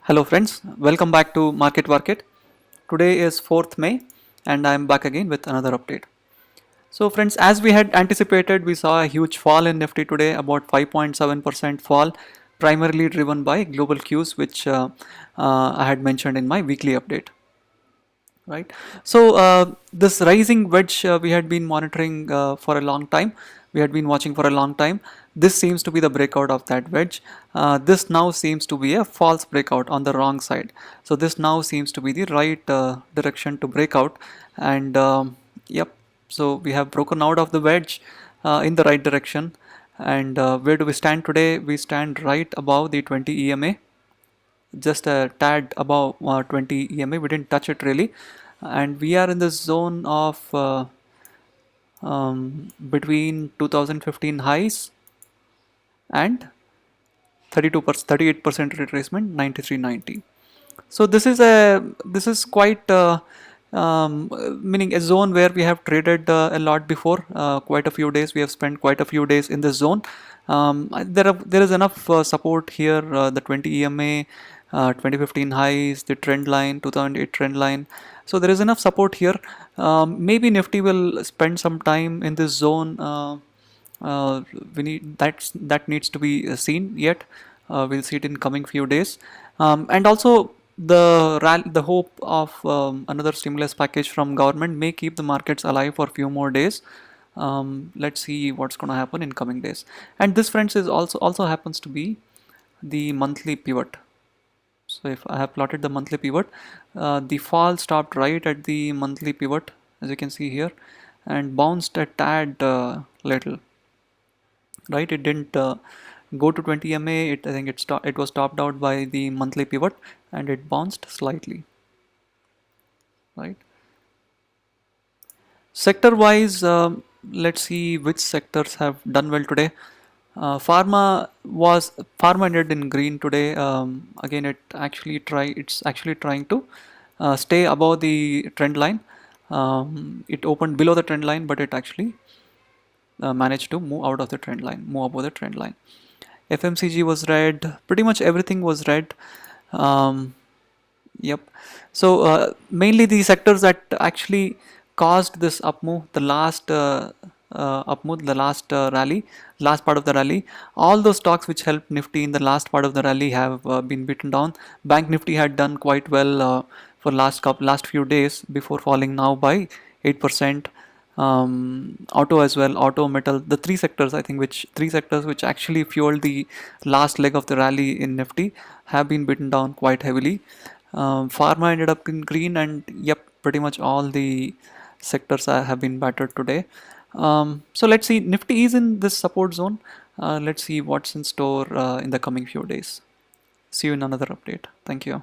Hello friends, welcome back to Market Market. Today is 4th May and I am back again with another update. So friends, as we had anticipated, we saw a huge fall in Nifty today, about 5.7% fall, primarily driven by global cues, which I had mentioned in my weekly update. Right. So this rising wedge we had been monitoring for a long time. We had been watching for a long time. This seems to be the breakout of that wedge. This now seems to be a false breakout on the wrong side. So this now seems to be the right direction to break out. And yep, so we have broken out of the wedge in the right direction. And where do we stand today? We stand right above the 20 EMA, just a tad above 20 EMA. We didn't touch it really, and we are in the zone of between 2015 highs and 38% retracement, 93.90. So this is quite meaning a zone where we have traded a lot before. Quite a few days we have spent quite a few days in this zone. There is enough support here. The 20 EMA, 2015 highs, the trend line, 2008 trend line. So there is enough support here. Maybe Nifty will spend some time in this zone. We need that needs to be seen yet. We'll see it in coming few days, and also the hope of another stimulus package from government may keep the markets alive for a few more days. Let's see what's going to happen in coming days. And this, friends, is also happens to be the monthly pivot. So if I have plotted the monthly pivot, the fall stopped right at the monthly pivot, as you can see here, and bounced a tad little. Right, it didn't go to 20 MA. I think it was topped out by the monthly pivot, and it bounced slightly. Right. Sector wise, let's see which sectors have done well today. Pharma ended in green today. Again, it's actually trying to stay above the trend line. It opened below the trend line, but it actually managed to move out of the trend line, move above the trend line. FMCG was red. Pretty much everything was red. Yep. So mainly the sectors that actually caused this up move, the last up move, the last rally, last part of the rally, all those stocks which helped Nifty in the last part of the rally have been beaten down. Bank Nifty had done quite well for last few days before falling now by 8%. Auto as well, auto, metal, the three sectors which actually fueled the last leg of the rally in Nifty have been beaten down quite heavily. Pharma ended up in green, and yep, pretty much all the sectors have been battered today. So let's see, Nifty is in this support zone. Let's see what's in store in the coming few days. See you in another update. Thank you.